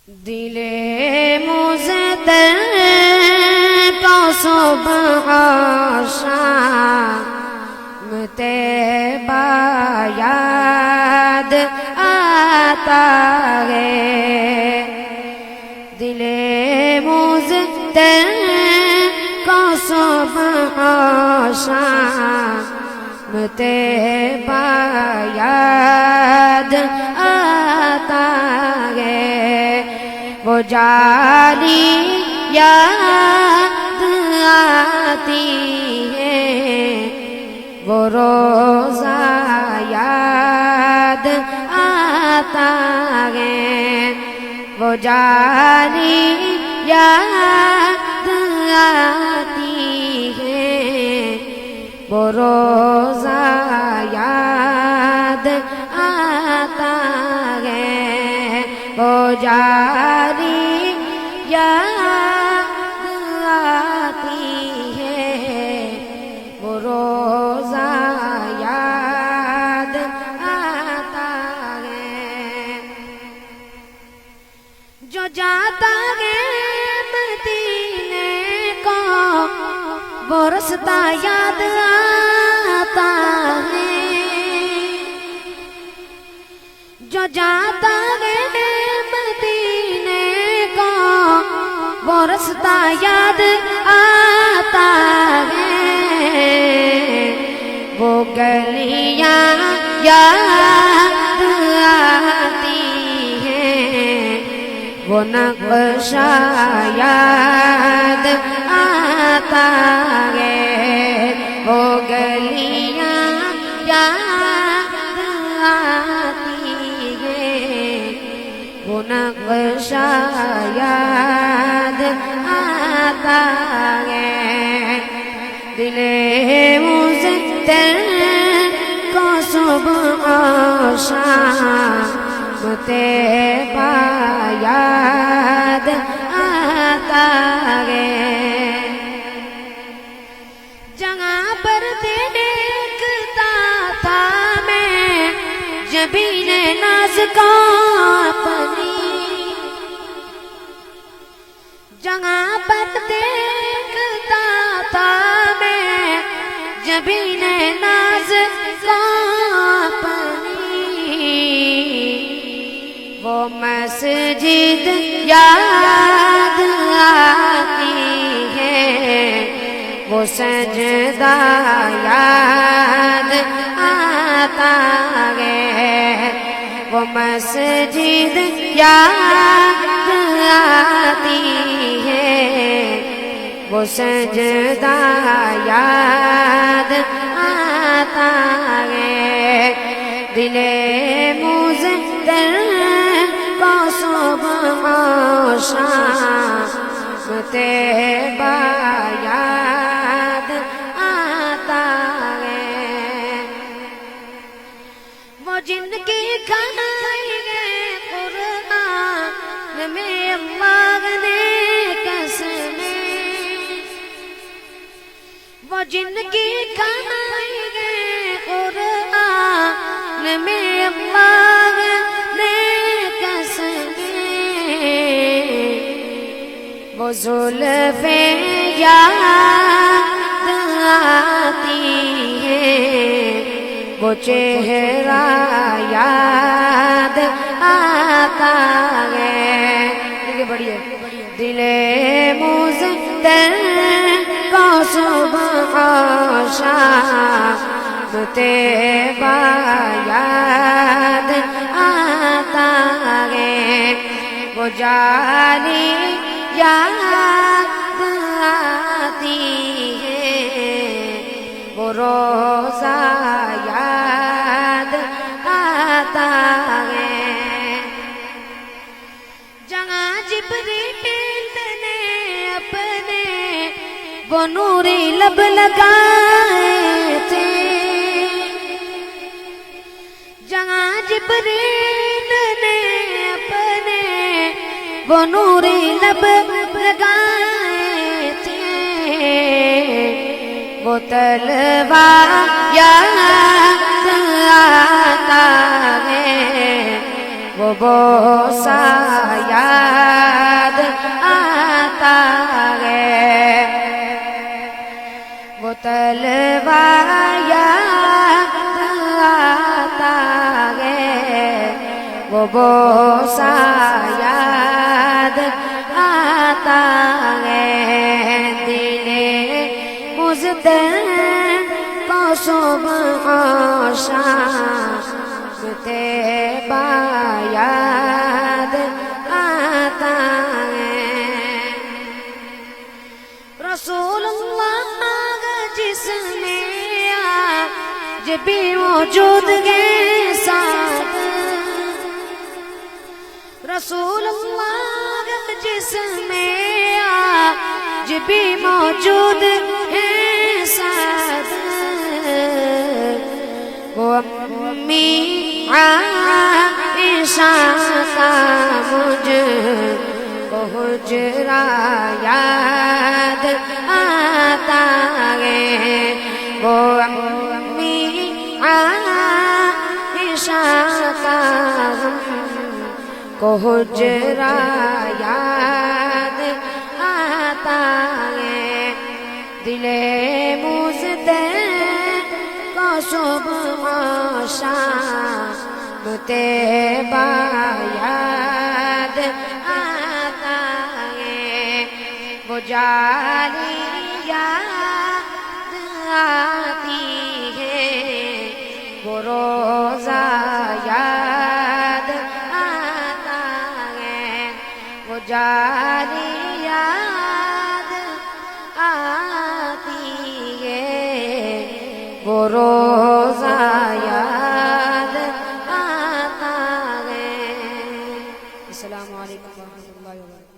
دل مزدر کو صبح شام طیبہ یاد آتا ہے، دل مزدر کو صبح شام طیبہ یاد آتا ہے، وہ جالی یاد آتی ہے، وہ روزہ یاد آتا ہے، وہ جالی یاد آتی ہے، وہ روزہ یاد آتا ہے، وہ جاری یاد آتی ہے، وہ روزہ یاد آتا ہے، جو جاتا ہے مدینے کو وہ رستہ یاد آتا ہے، جو جاتا ہے وہ رستہ یاد آتا ہے، وہ گلیاں یاد آتی ہیں، وہ نقشہ یاد آتا ہے، وہ گلیاں یاد آتی ہیں، وہ نقشہ یاد آتا ہے، دل مزدر کو صبح و شام طیبہ یاد آتا ہے، جگہ پر دیکھتا تھا میں جبین ناز کو اپنی، جگہ پر دیکھتا تھا میں جبین ناز کو اپنی، وہ مسجد یاد آتی ہے، وہ سجدہ یاد آتا ہے، وہ مسجد یاد آتی ہے، وہ سجدہ یاد آتا ہے، دل مزدر کو صبح و شام طیبہ یاد آتا ہے، وہ جن کی کھائیں گے قرآن میں اللہ نے قسمیں، وہ جن کی کھائیں گے قرآن میں اللہ نے قسمیں، وہ زلفیں یاد آتی ہیں، وہ چہرہ یاد آتا ہے، بڑھیا، دل مزدر کو صبح و شام طیبہ یاد آتا ہے، وہ جاری یاد آتی ہے، وہ روزہ یاد آتا ہے، جہاں جبریل نے اپنے وہ نوری لب لگائے تھے، جہاں جبریل نے اپنے وہ نوری لب لگائے تھے، وہ تلوار یاد آتا ہے، وہ بوسہ یاد بوسہ یاد آتا ہے دل مزدن کو صبح و شام طیبہ یاد آتا ہے رسول اللہ جس میں آج بھی موجود ہے ساتھ رسول اللہ جس میں آج بھی موجود ہے ساتھ وہ امی عائشہ کا مجھ کو حجرہ یاد آتا ہے وہ امی عائشہ کا کو حجرہ یاد آتا ہے دل مزدن کو صبح و شام طیبہ یاد آتا ہے وہ جاری یاد آتی ہے وہ روزہ یاد آتا ہے وہ جاری یاد آتی ہے وہ روزہ یاد آتا ہے السلام علیکم ورحمۃ اللہ وبرکاتہ